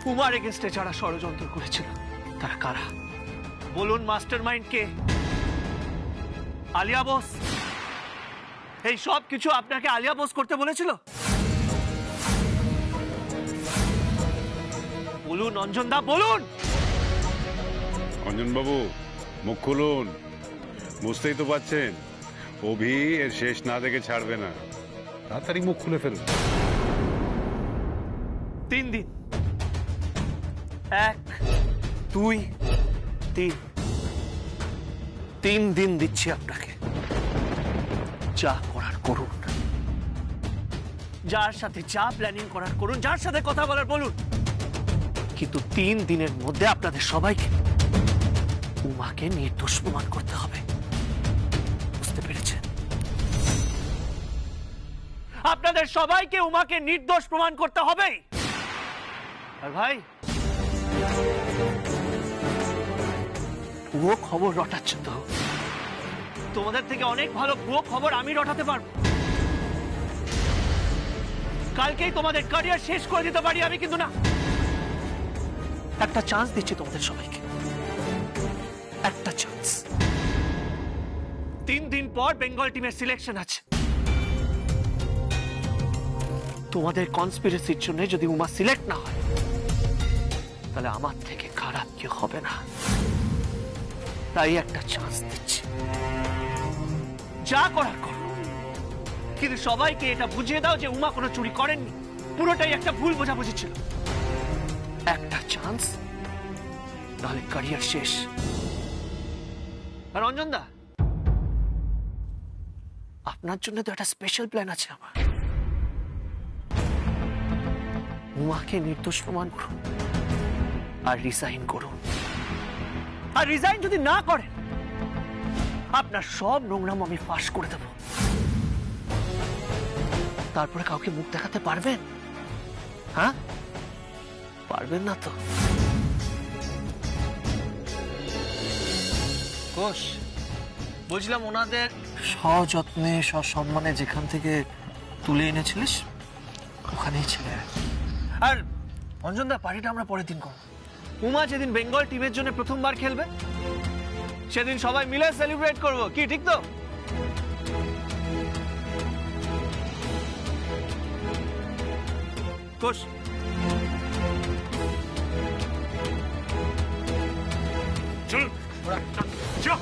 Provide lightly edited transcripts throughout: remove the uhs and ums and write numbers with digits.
উমার এগেইনস্টে যারা ষড়যন্ত্র করেছিল তারা কারা? বলুন, মাস্টারমাইন্ড কে? আলিয়া বোস? এই সব কিছু আপনাকে আলিয়া বোস করতে বলেছিল? বলুন অঞ্জন দা, বলুন। অঞ্জন বাবু, মুখ খুলুন। বুঝতেই তো পারছেন অভি এর শেষ না দেখে ছাড়বে না। তাড়াতাড়ি মুখ খুলে ফেলুন। 3 দিন, 1, 2, 3, 3 দিন দিচ্ছি আপনাকে। যা করার করুন, যার সাথে যা প্ল্যানিং করার করুন, যার সাথে কথা বলার বলুন, কিন্তু 3 দিনের মধ্যে আপনাদের সবাইকে উমাকে নির্দোষ প্রমাণ করতে হবে। বুঝতে পেরেছেন? আপনাদের সবাইকে উমাকে নির্দোষ প্রমাণ করতে হবে। আর ভাই, ভুয়ো খবর রটাচ্ছে তো। তোমাদের থেকে অনেক ভালো ভুয়ো খবর আমি রটাতে পারবো। কালকেই তোমাদের ক্যারিয়ার শেষ করে দিতে পারি আমি, কিন্তু না, একটা চান্স দিচ্ছি তোমাদের সবাইকে, একটা চান্স। 3 দিন পর বেঙ্গল টিমের সিলেকশন আছে। তোমাদের কনস্পিরেসির জন্য যদি উমা সিলেক্ট না হয়, তাহলে আমার থেকে খারাপ কেউ হবে না। তাই একটা চান্স দিচ্ছি, যা করার করো, কিন্তু সবাইকে এটা বুঝিয়ে দাও যে উমা কোনো চুরি করেননি, পুরোটাই একটা ভুল বোঝাবুঝি ছিল। একটা চান্স, নাহলে ক্যারিয়ার শেষ। আর অঞ্জন দা, আপনার জন্য তো একটা স্পেশাল প্ল্যান আছে আমার। উমাকে নির্দোষ প্রমাণ করুন আর রিজাইন করুন। আর রিজাইন যদি না করেন, আপনার সব নোংরাম আমি ফাঁস করে দেব। তারপরে কাউকে মুখ দেখাতে পারবেন? হ্যাঁ, পারবেন না তো? কোষ, বলছিলাম ওনাদের সযত্নে সসম্মানে যেখান থেকে তুলে এনেছিলিস ওখানেই ছিলে। আর অঞ্জন দা, পার্টিটা আমরা পরের দিন করব। উমা যেদিন বেঙ্গল টিমের জন্য প্রথমবার খেলবে, সেদিন সবাই মিলে সেলিব্রেট করব। কি ঠিক তো? কোষ, চল চল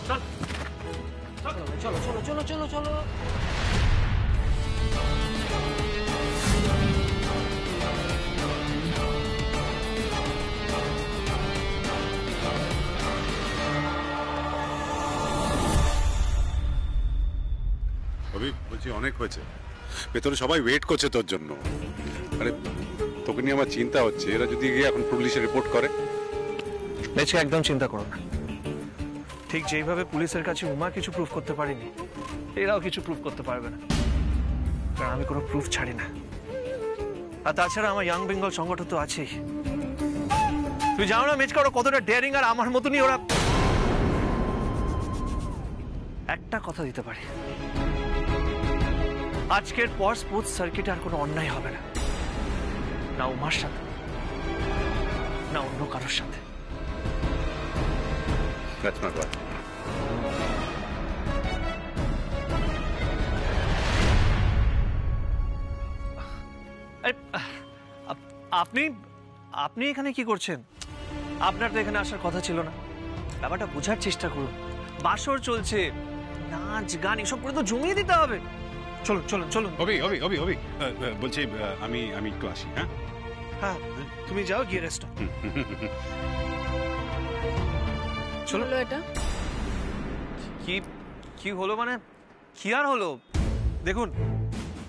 চলো চলো চলো চলো চলো। বলছি অনেক হয়েছে, ভেতরে সবাই ওয়েট করছে তোর জন্য। আরে তোকে নিয়ে আমার চিন্তা হচ্ছে, এরা যদি গিয়ে এখন পুলিশে রিপোর্ট করে। বেঁচে একদম চিন্তা করো না। ঠিক যেইভাবে পুলিশের কাছে উমা কিছু প্রুফ করতে পারেনি, এরাও কিছু প্রুফ করতে পারবে না, কারণ আমি কোনো প্রুফ ছাড়ি না। আর তাছাড়া আমার ইয়াং বেঙ্গল সংগঠন তো আছেই। তুই জানো না মেচকা ওরা কতটা ডেয়ারিং, আর আমার মতনই ওরা। একটা কথা দিতে পারি, আজকের পর স্পোর্টস সার্কিটে আর কোনো অন্যায় হবে না, না উমার সাথে, না অন্য কারোর সাথে। That's my God. আপনি আপনি এখানে কি করছেন? আপনার তো এখানে আসার কথা ছিল না। ব্যাপারটা বোঝার চেষ্টা করুন। বাসর চলছে, নাচ গান এসব করে তো জমিয়ে দিতে হবে। চলুন চলুন চলুন। অভি অভি অভি অভি বলছি আমি একটু আসি। হ্যাঁ হ্যাঁ, তুমি যাও, গিয়ে রেস্ট। চলো। এটা কি কি হলো মানে? কি আর হলো? দেখুন,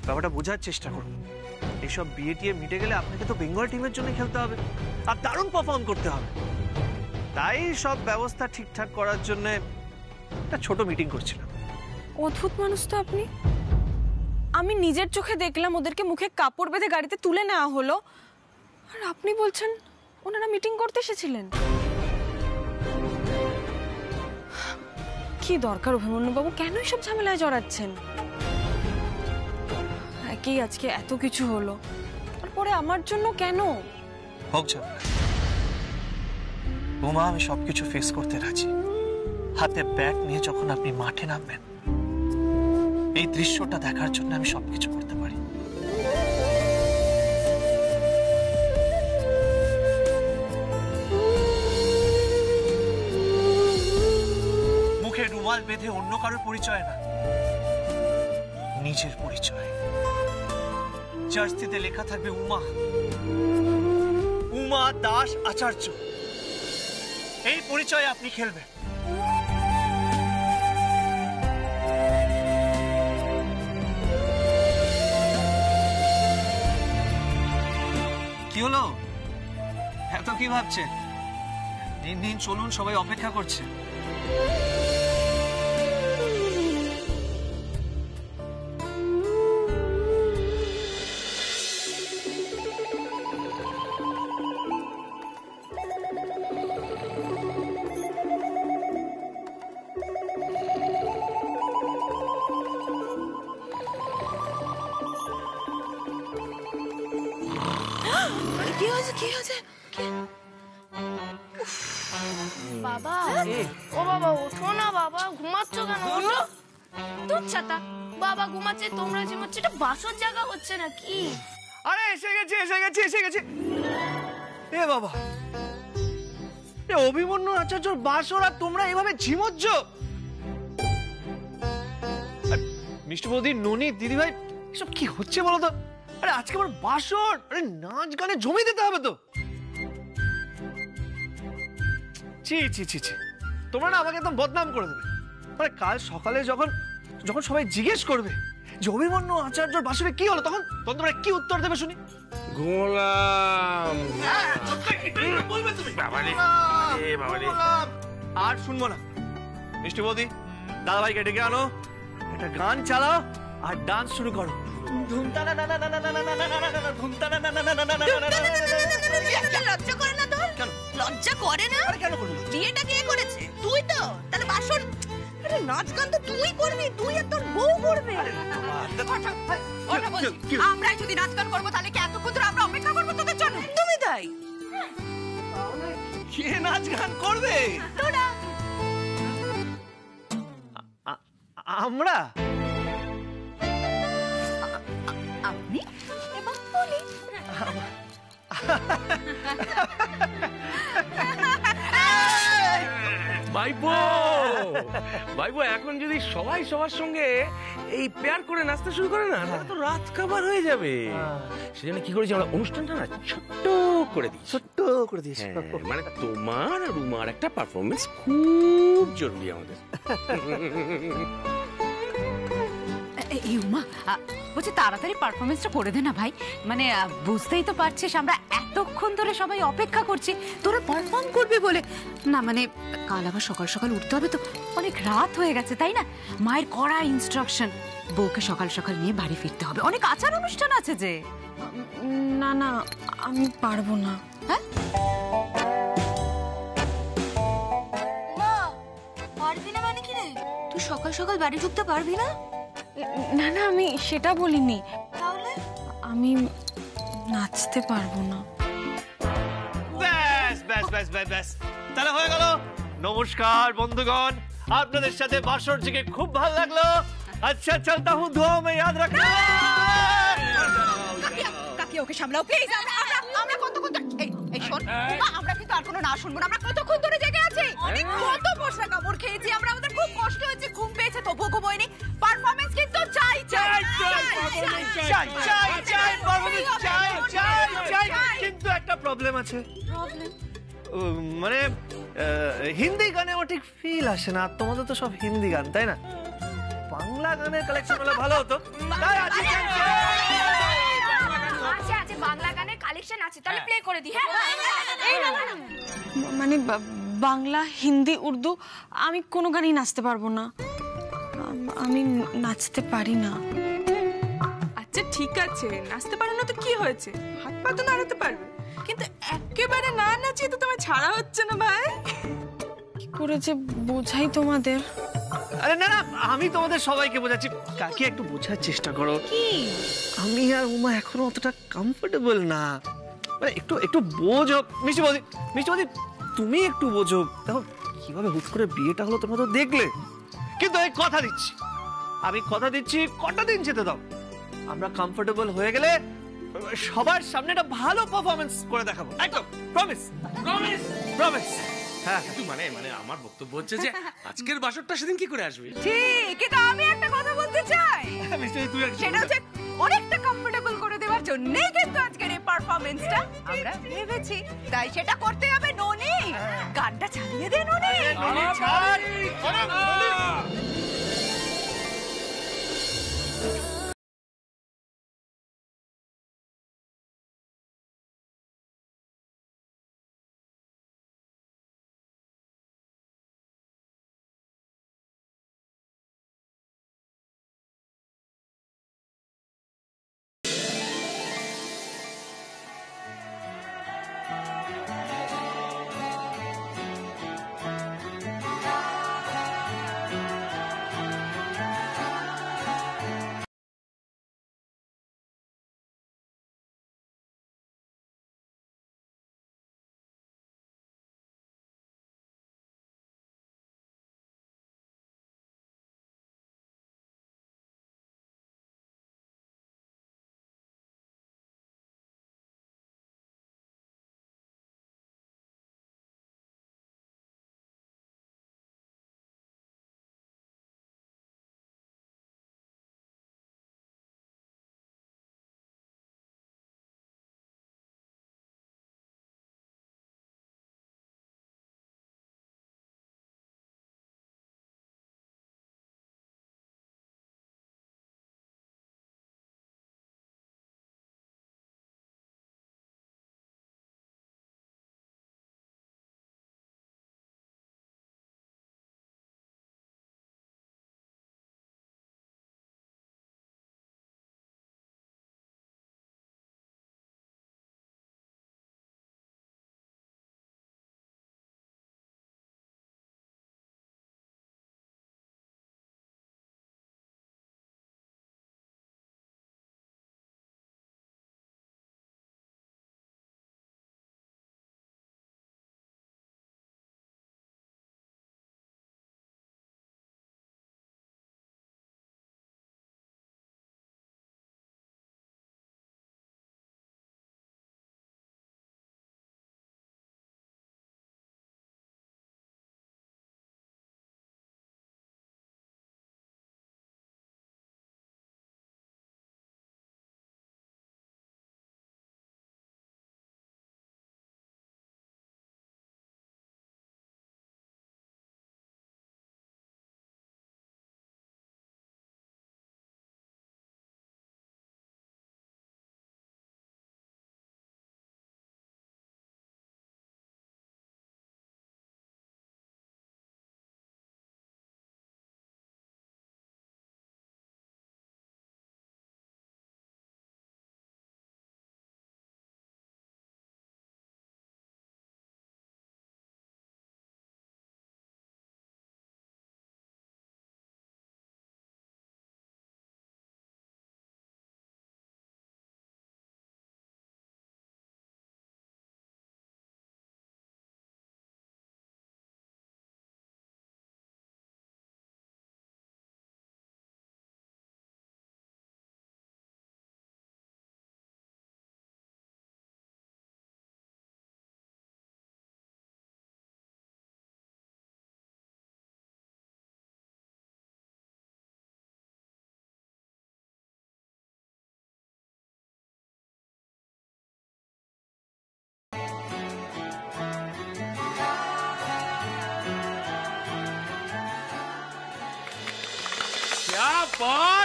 ব্যাপারটা বোঝার চেষ্টা করুন। এইসব বিয়ে টিয়ে মিটে গেলে আপনাকে তো বেঙ্গল টিমের জন্য খেলতে হবে আর দারুণ পারফর্ম করতে হবে। তাই সব ব্যবস্থা ঠিকঠাক করার জন্য একটা ছোট মিটিং করছিলাম। অদ্ভুত মানুষ তো আপনি। আমি নিজের চোখে দেখলাম ওদেরকে মুখে কাপড় বেঁধে গাড়িতে তুলে নেওয়া হলো, আর আপনি বলছেন ওনারা মিটিং করতে এসেছিলেন। কি দরকার অভিমন্যু বাবু, কেন এসব ঝামেলায় জড়াচ্ছেন? একই আজকে এত কিছু হলো, তারপরে আমার জন্য কেন? হোক ঝামেলা, উমা, আমি সবকিছু ফেস করতে রাজি। হাতে ব্যাট নিয়ে যখন আপনি মাঠে নামবেন, এই দৃশ্যটা দেখার জন্য আমি সবকিছু করতে পারি। মুখে রুমাল বেঁধে অন্য কারোর পরিচয় না, নিজের পরিচয়। জার্সিতে লেখা থাকবে উমা, উমা দাস আচার্য। এই পরিচয়ে আপনি খেলবেন। কি হলো, এত কি ভাবছেন? দিন দিন চলুন, সবাই অপেক্ষা করছে। কি হয়েছে, কি হয়েছে? বাবা, ও বাবা ওঠো না বাবা, ঘুমাচ্ছ কেন? ওঠো। তোর ছাতা বাবা ঘুমাচ্ছে, তোমরা ঘুমাচ্ছ, এটা বাসর জায়গা হচ্ছে নাকি? আরে এসে গেছি, এসে গেছি, এসে গেছি। এ বাবা, এ অভিমন্যু আচার্যর বাসর, আর তোমরা এভাবে ঝিমোচ্ছ। মিষ্টি বৌদি, ননি, দিদিভাই, এসব কি হচ্ছে বলো তো? আরে আজকে আমার বাসর, আরে নাচ গানে জমি দিতে হবে তো। ছি ছি ছি ছি, তোমরা না আমাকে একদম বদনাম করে দেবে। মানে কাল সকালে যখন যখন সবাই জিজ্ঞেস করবে যে অভিমন্যু আচার্যর বাসরে কি হলো, তখন তখন তোমরা কি উত্তর দেবে শুনি? ঘুমলাম। আর শুনবো না। মিষ্টি বৌদি, দাদা ভাইকে ডেকে আনো, একটা গান চালাও আর ডান্স শুরু করো। ধুমতানা না না না না না না না না না, ধুমতানা না না না না না না না। লজ্জা করে না তোর? কেন? লজ্জা করে না? আরে কেন করবো না? বিয়েটা কে করেছে? তুই তো। তাহলে বাসন, আরে নাচ গান তো তুই করবি, তুই আর তোর বউ করবে। ওটা বলছি, আমরাই যদি নাচ গান করবো তাহলে কি এতক্ষণ ধরে আমরা অপেক্ষা করবো তোদের জন্য? তুমি তাই। কে নাচ গান করবে? তোরা। আমরা? আপনি এবং বলি। ভাইপো, ভাইপো, এখন যদি সবাই সবার সঙ্গে এই পেয়ার করে নাচতে শুরু করে না, তাহলে তো রাত কাবার হয়ে যাবে। সেজন্য কি করেছি আমরা, অনুষ্ঠানটা না ছোট্ট করে দিই। ছোট্ট করে দিয়েছি। মানে তোমার আর উমার একটা পারফরমেন্স খুব জরুরি আমাদের। এই উমা, বলছি তাড়াতাড়ি পারফরমেন্সটা করে দে না ভাই। মানে বুঝতেই তো পারছিস আমরা এতক্ষণ ধরে সবাই অপেক্ষা করছি তোরা পারফর্ম করবি বলে। না মানে কাল আবার সকাল সকাল উঠতে হবে তো, অনেক রাত হয়ে গেছে তাই না? মায়ের কড়া ইনস্ট্রাকশন, বউকে সকাল সকাল নিয়ে বাড়ি ফিরতে হবে, অনেক আচার অনুষ্ঠান আছে যে। না না, আমি পারবো না। হ্যাঁ, পারবি না মানে কি রে? তুই সকাল সকাল বাড়ি ঢুকতে পারবি না? না না, আমি সেটা বলিনি। তাহলে আমি নাচতে পারবো না। ব্যাস ব্যাস ব্যাস ব্যাস ব্যাস, তাহলে হয়ে গেল। নমস্কার বন্ধুগণ, আপনাদের সাথে বাসর জেগে খুব ভালো লাগলো। আচ্ছা চলতা হুঁ, ধোয়া মে ইয়াদ রাখনা। কাকি ওকে সামলাও প্লিজ। আমরা কতক্ষণ ধরে এই শোন, আমরা কিন্তু আর কোনো না শুনবো না। আমরা কতক্ষণ ধরে জেগে আছি, অনেক কত মশলা কামড় খেয়েছি আমরা, আমাদের খুব কষ্ট হয়েছে, ঘুম পেয়েছে তবুও ঘুমোইনি। পারফরমেন্স কিন্তু চাই চাই চাই চাই চাই চাই পারফরমেন্স চাই চাই চাই, কিন্তু একটা প্রবলেম আছে। মানে হিন্দি গানে আমার ঠিক ফিল আসে না। তোমাদের তো সব হিন্দি গান, তাই না? বাংলা গানের কালেকশন হলে ভালো হতো। তাই আজকে আছে বাংলা গানের কালেকশন আছে, তাহলে প্লে করে দি। হ্যাঁ এই না না, মানে বাংলা, হিন্দি, উর্দু, আমি কোনো গানই নাচতে পারবো না। আমি নাচতে পারি না। আচ্ছা ঠিক আছে, নাচতে পারো না তো কি হয়েছে, হাত পা তো নাড়াতে পারবে, কিন্তু একেবারে না নাচিয়ে তো তোমার ছাড়া হচ্ছে না ভাই। কি করে যে বোঝাই তোমাদের। আরে না না, আমি তোমাদের সবাইকে বোঝাচ্ছি। কাকে একটু বোঝার চেষ্টা করো। কি? আমি আর উমা এখনো অতটা কমফোর্টেবল না। মানে একটু একটু বোঝো। মিষ্টি বৌদি, মিষ্টি বৌদি, তুমি একটু বোঝো। দেখো কিভাবে হুট করে বিয়েটা হলো তোমরা তো দেখলে, কিন্তু আমি কথা দিচ্ছি কটা দিন যেতে দাও, আমরা কমফোর্টেবল হয়ে গেলে সবার সামনে একটা ভালো পারফরমেন্স করে দেখাবো, একদম প্রমিস। হ্যাঁ কিন্তু মানে আমার বক্তব্য হচ্ছে যে আজকের বাসরটা সেদিন কি করে আসবে? ঠিক, কিন্তু আমি একটা কথা বলতে চাই, সেটা হচ্ছে অনেকটা কমফোর্টেবল করে দেওয়ার জন্যই কিন্তু আজকের এই পারফরমেন্সটা আমরা ভেবেছি, তাই সেটা করতে হবে। ননি, গানটা চালিয়ে দে ননি।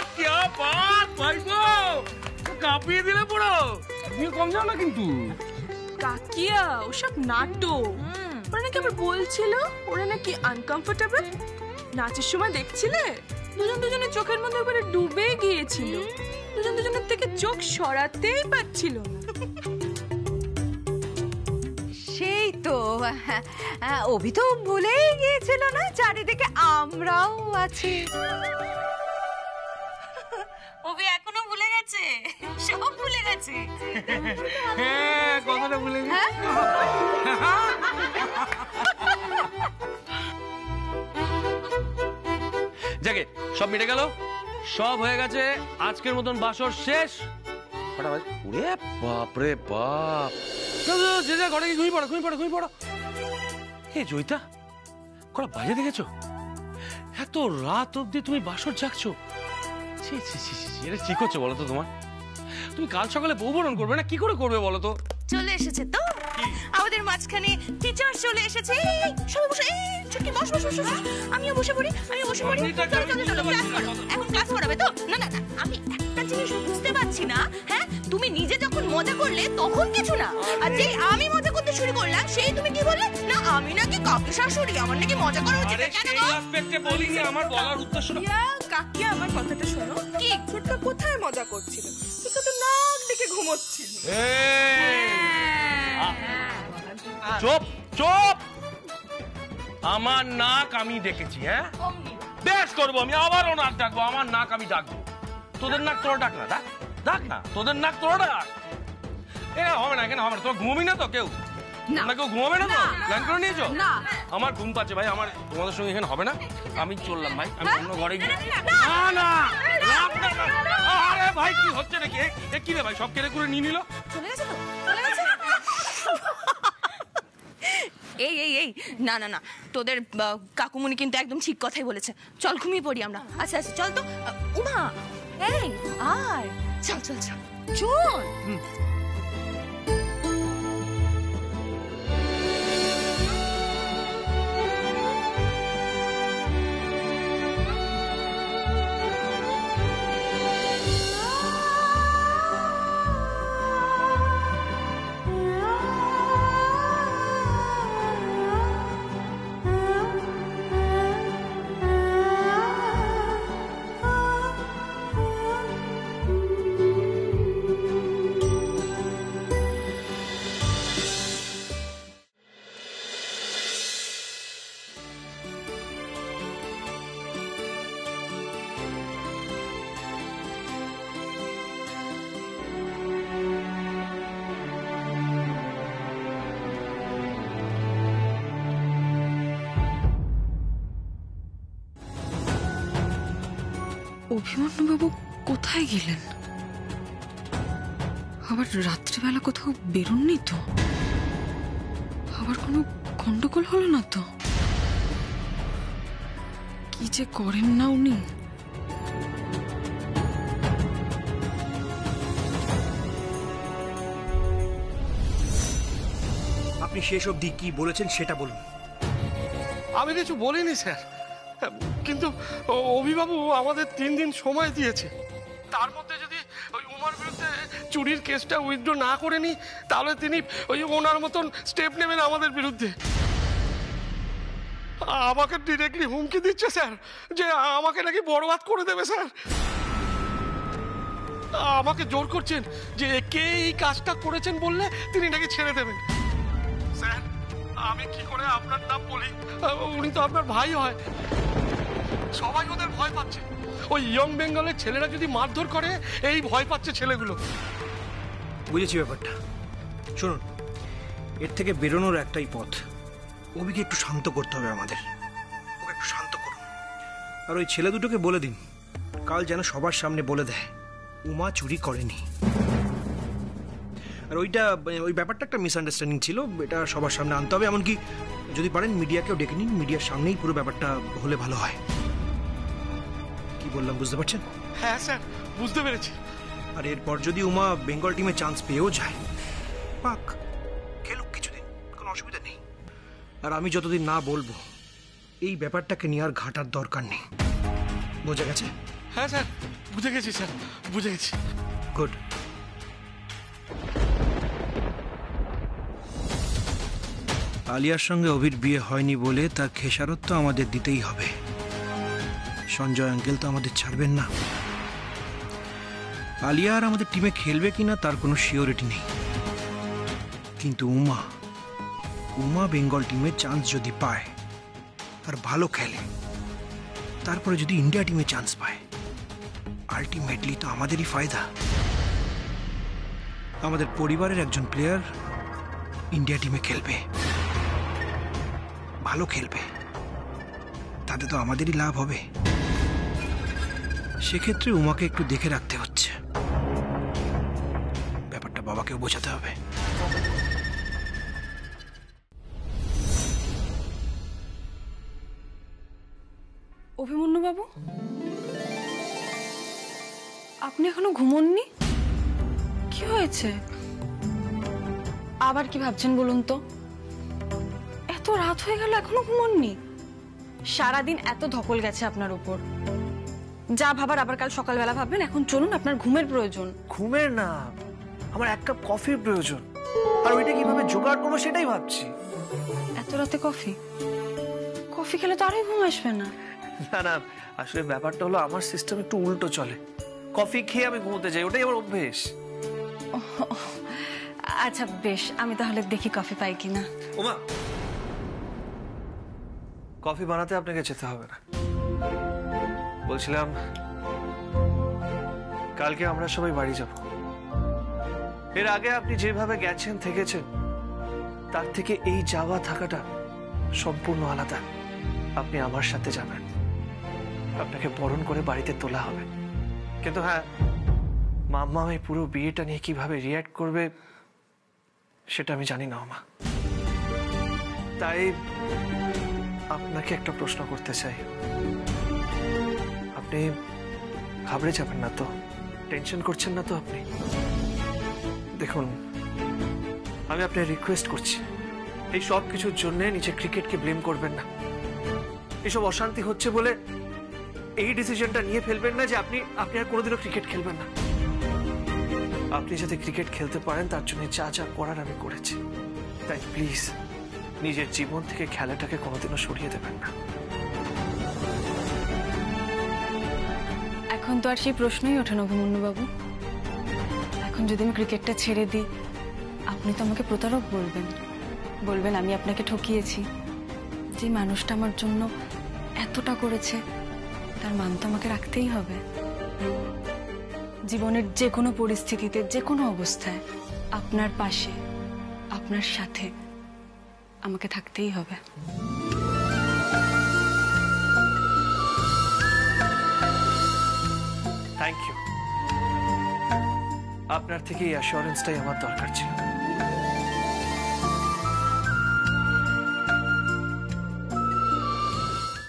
क्या बात ভাইপো, কাঁপিয়ে দিলে পুরো। তুমি কম যাও না কিন্তু। কাকিয়া ওসব নাটক, ওরা নাকি আবার বলছিল ওরা নাকি আনকমফোর্টেবল। নাচের সময় দেখছিলে দুজনের চোখের মধ্যে একবারে ডুবে গিয়েছিল, দুজনের থেকে চোখ সরাতেই পারছিল না। সেই তো অভি তো ভুলেই গিয়েছিল না চারিদিকে আমরাও আছি। অভি এখনো ভুলে গেছে, সব ভুলে গেছে। হ্যাঁ কথাটা ভুলে গেছি। সব মিটে গেল, সব হয়ে গেছে, আজকের মতন বাসর শেষ। ওরে বাপরে বাপ, যে যা ঘরে গিয়ে ঘুমিয়ে পড়ো। হে জয়িতা, কটা বাজে দেখেছো? এত রাত অব্দি তুমি বাসর জাগছো? ছি ছি ছি ছি, এটা ঠিক হচ্ছে বলো তো? তোমার তুমি কাল সকালে বউ বরণ করবে না, কি করে করবে বলো তো? চলে এসেছে তো আমাদের মাঝখানে টিচার চলে এসেছে। এই, সবাই বসো, এই চুটকি বস। আমিও বসে পড়ি। চলো, ক্লাস করো। এখন ক্লাস করাবে তো? না, আমি একটা জিনিস বুঝতে পারছি না। হ্যাঁ, তুমি নিজে যখন মজা করলে তখন কিছু না, আর যেই আমি মজা করতে শুরু করলাম সেই তুমি কি বললে না আমি নাকি কাকি শাশুড়ি, আমার নাকি মজা করা উচিত না। কেন গো? বলিনি, আমার বলার উদ্দেশ্য কাকিয়া আমার কথাটা শোনো। কি ছোট্ট কোথায় মজা করছিল? ছোট্ট তো নাক ডেকে ঘুমোচ্ছিল। চুপ, আমার নাক আমি ডেকেছি। হ্যাঁ, বেশ করবো, আমি আবারও নাক ডাকবো। আমার নাক আমি ডাকবো, তোদের নাক তোরা ডাক না, ডাক না, তোদের নাক তোরা ডাক। হবে না, এখানে হবে না। তোর ঘুমবি না তো কেউ? কেউ ঘুমাবে না তো? প্ল্যান করে নিয়েছো? আমার ঘুম পাচ্ছে ভাই, আমার তোমাদের সঙ্গে এখানে হবে না। আমি চললাম ভাই, আমি অন্য ঘরে গিয়ে। না, আরে ভাই কি হচ্ছে নাকি? কি রে ভাই, সব কেড়ে করে নিয়ে নিল? চলে গেছে তো? এই না, তোদের কাকুমুনি কিন্তু একদম ঠিক কথাই বলেছে। চল ঘুমিয়ে পড়ি আমরা। আচ্ছা চল তো। উমা, এই আয়, চল। অভিমন্যুবাবু কোথায় গেলেন? আবার রাত্রিবেলা কোথাও বেরোননি তো? আবার কোনো গন্ডগোল হলো না তো? কি যে করেন না উনি। আপনি শেষ অবধি কি বলেছেন সেটা বলুন। আমি কিছু বলিনি স্যার, কিন্তু অভিবাবু আমাদের 3 দিন সময় দিয়েছে। তার মধ্যে যদি ওই উমার বিরুদ্ধে চুরির কেসটা উইথড্র না করে নি, তাহলে তিনি ওই ওনার মতন স্টেপ নেবেন আমাদের বিরুদ্ধে। আমাকে ডিরেক্টলি হুমকি দিচ্ছে স্যার, যে আমাকে নাকি বরবাদ করে দেবে স্যার। আমাকে জোর করছেন যে কে এই কাজটা করেছেন বললে তিনি নাকি ছেড়ে দেবেন। স্যার, আমি কি করে আপনার নাম বলি? উনি তো আপনার ভাই হয়। সবাই ওদের ভয় পাচ্ছে। ওই ইয়ং বেঙ্গলের ছেলেরা যদি মারধর করে, এই ভয় পাচ্ছে ছেলেগুলো। বুঝেছি ব্যাপারটা। শুনুন, এর থেকে বেরোনোর একটাই পথ। অভিকে একটু শান্ত করতে হবে আমাদের। ওকে একটু শান্ত করুন। আর ওই ছেলে দুটোকে বলে দিন কাল যেন সবার সামনে বলে দেয় উমা চুরি করেনি। আর ওই ব্যাপারটা একটা মিসআন্ডারস্ট্যান্ডিং ছিল, এটা সবার সামনে আনতে হবে। এমনকি যদি পারেন মিডিয়াকেও ডেকে নিন, মিডিয়ার সামনেই পুরো ব্যাপারটা হলে ভালো হয়। কি বললাম বুঝতে পারছেন? হ্যাঁ স্যার, বুঝতে পেরেছি। আর এরপর যদি উমা বেঙ্গল টিমে চান্স পেয়েও যায়, পাক, খেলুক কিছুদিন, কোনো অসুবিধা নেই। আর আমি যতদিন না বলবো এই ব্যাপারটাকে নিয়ে আর ঘাটার দরকার নেই। বোঝা গেছে? হ্যাঁ স্যার, বুঝে গেছি স্যার, বুঝে গেছি। গুড। আলিয়ার সঙ্গে অভির বিয়ে হয়নি বলে তার খেসারত তো আমাদের দিতেই হবে। সঞ্জয় আঙ্কেল তো আমাদের ছাড়বেন না। আলিয়া আর আমাদের টিমে খেলবে কিনা তার কোনো সিওরিটি নেই, কিন্তু উমা বেঙ্গল টিমে চান্স যদি পায় আর ভালো খেলে, তারপরে যদি ইন্ডিয়া টিমে চান্স পায়, আলটিমেটলি তো আমাদেরই ফায়দা। আমাদের পরিবারের একজন প্লেয়ার ইন্ডিয়া টিমে খেলবে, ভালো খেলবে, তাতে তো আমাদেরই লাভ হবে। সেক্ষেত্রে উমাকে একটু দেখে রাখতে হচ্ছে। ব্যাপারটা বাবাকেও বোঝাতে হবে। অভিমন্যু বাবু, আপনি এখনো ঘুমোননি? কি হয়েছে? আবার কি ভাবছেন বলুন তো? এত রাত হয়ে গেল এখনো ঘুমোননি? সারাদিন এত ধকল গেছে আপনার উপর, যা ভাবার আবার কাল সকালবেলা ভাববেন। এখন চলুন, আপনার ঘুমের প্রয়োজন। ঘুমের না, আমার এক কাপ কফির প্রয়োজন, আর ওইটা কিভাবে জোগাড় করবো সেটাই ভাবছি। এত রাতে কফি? কফি খেলে তো আরোই ঘুম আসবে না। না না, আসলে ব্যাপারটা হলো আমার সিস্টেম একটু উল্টো চলে। কফি খেয়ে আমি ঘুমোতে যাই, ওটাই আমার অভ্যেস। আচ্ছা বেশ, আমি তাহলে দেখি কফি পাই কিনা। ওমা, কফি বানাতে আপনাকে যেতে হবে না। বলছিলাম কালকে আমরা সবাই বাড়ি যাব। এর আগে আপনি যেভাবে গেছেন থেকেছেন, তার থেকে এই যাওয়া থাকাটা সম্পূর্ণ আলাদা। আপনি আমার সাথে যাবেন, আপনাকে বরণ করে বাড়িতে তোলা হবে। কিন্তু হ্যাঁ, মাম্মা এই পুরো বিয়েটা নিয়ে কিভাবে রিয়্যাক্ট করবে সেটা আমি জানি না মা। তাই আপনাকে একটা প্রশ্ন করতে চাই। আপনি ঘাবড়ে যাবেন না তো? টেনশন করছেন না তো আপনি? দেখুন, আমি আপনার রিকোয়েস্ট করছি, এই সব কিছুর জন্য নিজে ক্রিকেটকে ব্লেম করবেন না। এসব অশান্তি হচ্ছে বলে এই ডিসিশনটা নিয়ে ফেলবেন না যে আপনি আর কোনোদিনও ক্রিকেট খেলবেন না। আপনি যাতে ক্রিকেট খেলতে পারেন তার জন্য যা যা করার আমি করেছি। তাই প্লিজ নিজের জীবন থেকে খেলাটাকে কোনোদিনও সরিয়ে দেবেন না। এখন তো আর সেই প্রশ্নই ওঠে না অভিমন্যু বাবু। এখন যদি আমি ক্রিকেটটা ছেড়ে দিই, আপনি তো আমাকে প্রতারক বলবেন। বলবেন আমি আপনাকে ঠকিয়েছি। যে মানুষটা আমার জন্য এতটা করেছে, তার মান তো আমাকে রাখতেই হবে। জীবনের যে কোনো পরিস্থিতিতে, যে কোনো অবস্থায় আপনার পাশে, আপনার সাথে আমাকে থাকতেই হবে। Thank you. আপনার থেকে এই অ্যাসিওরেন্সটাই আমার দরকার ছিল।